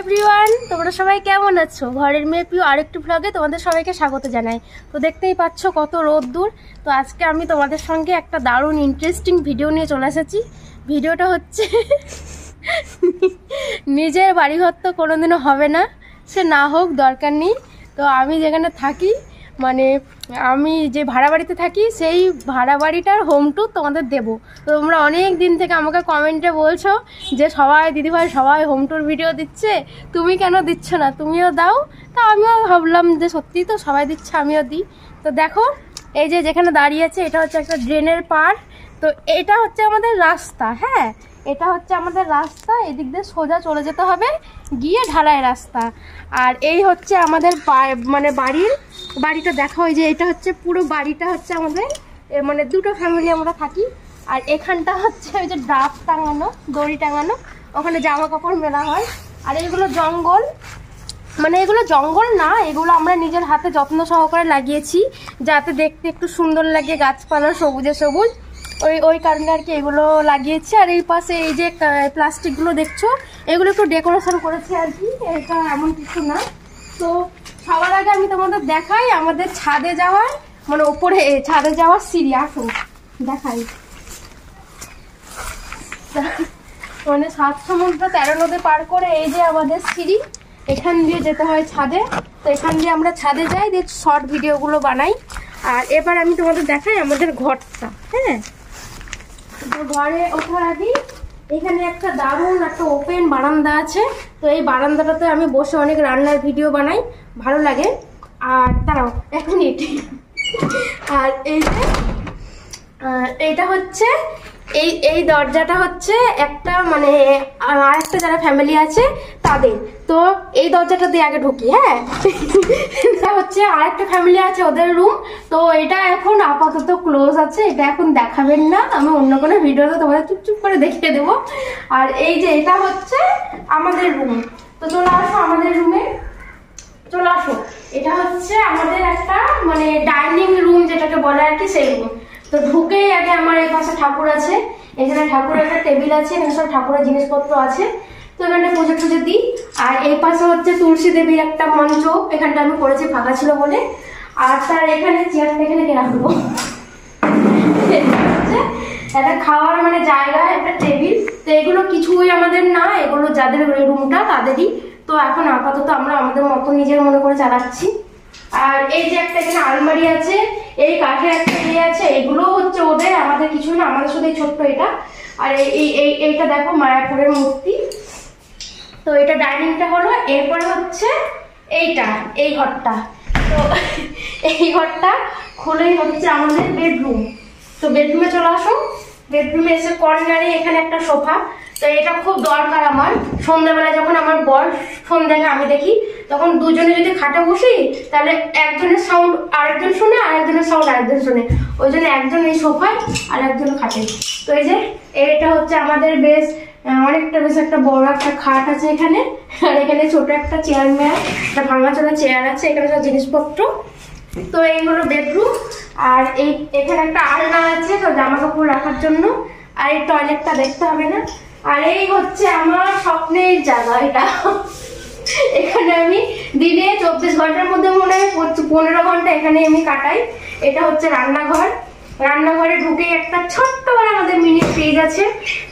Everyone, তোমরা সবাই কেমন আছো? ঘরের মেয়ে প্রিয় আরেকটু ব্লগে তোমাদের সবাইকে স্বাগত জানাই। তো দেখতেই পাচ্ছ কত রোদ্দুর। তো আজকে আমি তোমাদের সঙ্গে একটা দারুণ ইন্টারেস্টিং ভিডিও নিয়ে চলে এসেছি। ভিডিওটা হচ্ছে নিজের বাড়িঘর তো কোনোদিনও হবে না, সে না হোক দরকার নেই। তো আমি যেখানে থাকি, মানে আমি যে ভাড়া বাড়িতে থাকি, সেই ভাড়া বাড়িটার হোম ট্যুর তোমাদের দেবো। তো তোমরা অনেক দিন থেকে আমাকে কমেন্টে বলছো যে সবাই দিদিভাই সবাই হোম ট্যুর ভিডিও দিচ্ছে, তুমি কেন দিচ্ছ না, তুমিও দাও। তা আমিও ভাবলাম যে সত্যিই তো সবাই দিচ্ছে, আমিও দিই। তো দেখো, এই যে যেখানে দাঁড়িয়ে আছে এটা হচ্ছে একটা ড্রেনের পাড়। তো এটা হচ্ছে আমাদের রাস্তা, হ্যাঁ এটা হচ্ছে আমাদের রাস্তা। এদিক দিয়ে সোজা চলে যেতে হবে, গিয়ে ঢালাই রাস্তা। আর এই হচ্ছে আমাদের মানে বাড়িটা দেখা হয় যে এটা হচ্ছে পুরো বাড়িটা হচ্ছে আমাদের, মানে দুটো ফ্যামিলি আমরা থাকি। আর এখানটা হচ্ছে ওই যে ডাব টাঙানো, দড়ি টাঙানো, ওখানে জামা কাপড় মেলা হয়। আর এইগুলো জঙ্গল, মানে এগুলো জঙ্গল না, এগুলো আমরা নিজের হাতে যত্ন সহকারে লাগিয়েছি যাতে দেখতে একটু সুন্দর লাগে, গাছপালা সবুজে সবুজ, ওই কারণে আর কি এগুলো লাগিয়েছি। আর এই পাশে এই যে প্লাস্টিকগুলো দেখছো, এগুলো একটু ডেকোরেশন করেছি আর কি, এটা এমন কিছু না। তো সবার আগে আমি তোমাদের দেখাই আমাদের ছাদে যাওয়ার, মানে ওপরে ছাদে যাওয়ার সিঁড়ি। আসুন দেখাই। মানে 7 সমুদ্র 13 নদী পার করে এই যে আমাদের সিঁড়ি, এখান দিয়ে যেতে হয় ছাদে। তো এখান দিয়ে আমরা ছাদে যাই, দিয়ে শর্ট ভিডিওগুলো বানাই। আর এবার আমি তোমাদের দেখাই আমাদের ঘরটা। হ্যাঁ, তো ঘরে ওঠার আগে এখানে একটা দারুণ একটা ওপেন বারান্দা আছে। তো এই বারান্দাটাতে আমি বসে অনেক রান্নার ভিডিও বানাই, ভালো লাগে। আর দাঁড়াও এক মিনিট। আর এই যে এইটা হচ্ছে এই দরজাটা হচ্ছে একটা, মানে আর একটা যারা ফ্যামিলি আছে তাদের। তো এই দরজাটা দিয়ে আগে ঢুকি। হ্যাঁ, এটা হচ্ছে আর একটা ফ্যামিলি আছে, ওদের রুম। তো এটা এখন আপাতত ক্লোজ আছে, এটা এখন দেখাবেন না, আমি অন্য কোনো ভিডিওতে তোমাদের চুপচুপ করে দেখিয়ে দেবো। আর এই যে এটা হচ্ছে আমাদের রুম। তো চলে আসো আমাদের রুমে, চলে আসো। এটা হচ্ছে আমাদের একটা মানে ডাইনিং রুম যেটাকে বলে আর কি, সেই রুম। তো ঢুকেই আগে আমার এই পাশে ঠাকুর আছে, এখানে ঠাকুরের একটা টেবিল আছে, এখানে সব ঠাকুরের জিনিসপত্র আছে। তো এখানে পুজো টুজো দিই। আর এই পাশে হচ্ছে তুলসী দেবীর একটা মঞ্চ, এখানটা আমি করেছি ফাঁকা ছিল বলে। আর তার এখানে চেয়ারটা এখানে কে রাখবো, একটা খাওয়ার মানে জায়গা, একটা টেবিল। তো এগুলো কিছুই আমাদের না, এগুলো যাদের রুমটা তাদেরই। তো এখন আপাতত আমরা আমাদের মতো নিজের মনে করে চালাচ্ছি। আর এই যে একটা এখানে আলমারি আছে, এই কাঠের একটা ইয়ে আছে, এগুলো হচ্ছে ওদের, আমাদের কিছু না, আমাদের শুধু এই ছোট্ট এটা। আর এইটা দেখো মায়াপুরের মূর্তি। তো এটা ডাইনিংটা হলো। এরপরে হচ্ছে এইটা, এই ঘরটা। তো এই ঘরটা খুলেই হচ্ছে আমাদের বেডরুম। তো বেডরুমে চলে আসো। বেডরুমে এসে কর্নারে এখানে একটা সোফা। তো এটা খুব দরকার আমার, সন্ধ্যাবেলা যখন আমার বর ফোন দেখে আমি দেখি, তখন দুজনে যদি খাটে বসি তাহলে একজনের সাউন্ড আরেকজন শুনে, আর একজনের সাউন্ড আরেকজন শুনে, ওই জন্য একজন এই সোফায় আর একজন খাটে। তো এই যে এটা হচ্ছে আমাদের বেশ অনেকটা বেশ একটা বড় একটা খাট আছে এখানে। আর এখানে ছোট একটা চেয়ার মেয়ার, একটা ভাঙাচোরা চেয়ার আছে, এখানে সব জিনিসপত্র। তো এই হলো বেডরুম। আর এখানে একটা আলনা আছে তো জামা কাপড় রাখার জন্য। আর এই টয়লেটটা দেখতে হবে না। আর এই হচ্ছে আমার স্বপ্নের জায়গা এটা। এখানে আমি দিনে 24 ঘন্টার মধ্যে মনে হয় 15 ঘন্টা এখানে আমি কাটাই। এটা হচ্ছে রান্নাঘর। রান্নাঘরে ঢুকে একটা ছোট্ট বড় আমাদের মিনি ফ্রিজ আছে।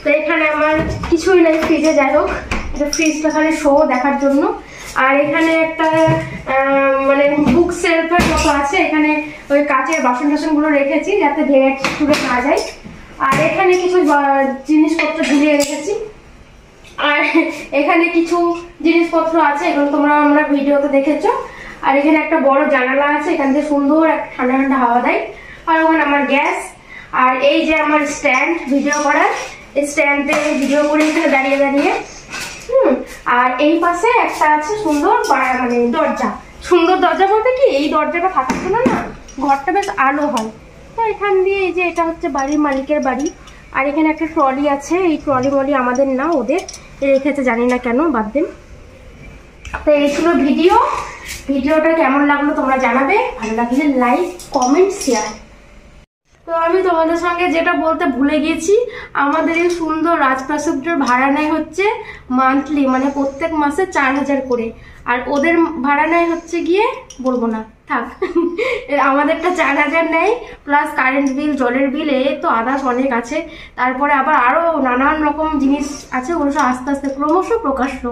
তো এখানে আমার কিছুই নাই ফ্রিজে, যাই হোক এটা ফ্রিজটা খালি শো দেখার জন্য। আর এখানে একটা মানে বুক সেলফের মতো আছে, এখানে ওই কাচের বাসন টাসন গুলো রেখেছি যাতে ভেঙে ছুড়ে না যায়। আর এখানে কিছু জিনিসপত্র ঝুলিয়ে রেখেছি। আর এখানে কিছু জিনিসপত্র আছে, এগুলো আমরা ভিডিওতে দেখেছো। আর এখানে একটা বড় জানালা আছে, এখান থেকে সুন্দর একটা ঠান্ডা ঠান্ডা হাওয়া দেয়। আর ওখানে আমার গ্যাস। আর এই যে আমার স্ট্যান্ড ভিডিও করার, এই স্ট্যান্ডে ভিডিও করি এখানে দাঁড়িয়ে দাঁড়িয়ে। আর এই পাশে একটা আছে সুন্দর মানে দরজা। সুন্দর দরজা বলতে কি, এই দরজাটা থাকার জন্য না ঘরটা বেশ আলো হয়। তো এখান দিয়ে এই যে এটা হচ্ছে বাড়ির মালিকের বাড়ি। আর এখানে একটা ট্রলি আছে, এই ট্রলি মলি আমাদের না, ওদের রেখেছে, জানি না কেন, বাদ দিন। তো এই ছিল ভিডিওটা কেমন লাগলো তোমরা জানাবে, ভালো লাগলে লাইক কমেন্ট শেয়ার। তো তো আমি তোমাদের সঙ্গে যেটা বলতে ভুলে গেছি, আমাদের এই সুন্দর রাজপ্রাসাদের ভাড়া নেয় হচ্ছে মান্থলি, মানে প্রত্যেক মাসে 4000 করে। আর ওদের ভাড়া নেয় হচ্ছে গিয়ে বলবো না, থাক। আমাদেরটা 4000 নেয়, প্লাস কারেন্ট বিল, জলের বিল, তো আদার্স অনেক আছে। তারপরে আবার আরও নানান রকম জিনিস আছে, ওগুলো সব আস্তে আস্তে ক্রমশ প্রকাশ্য।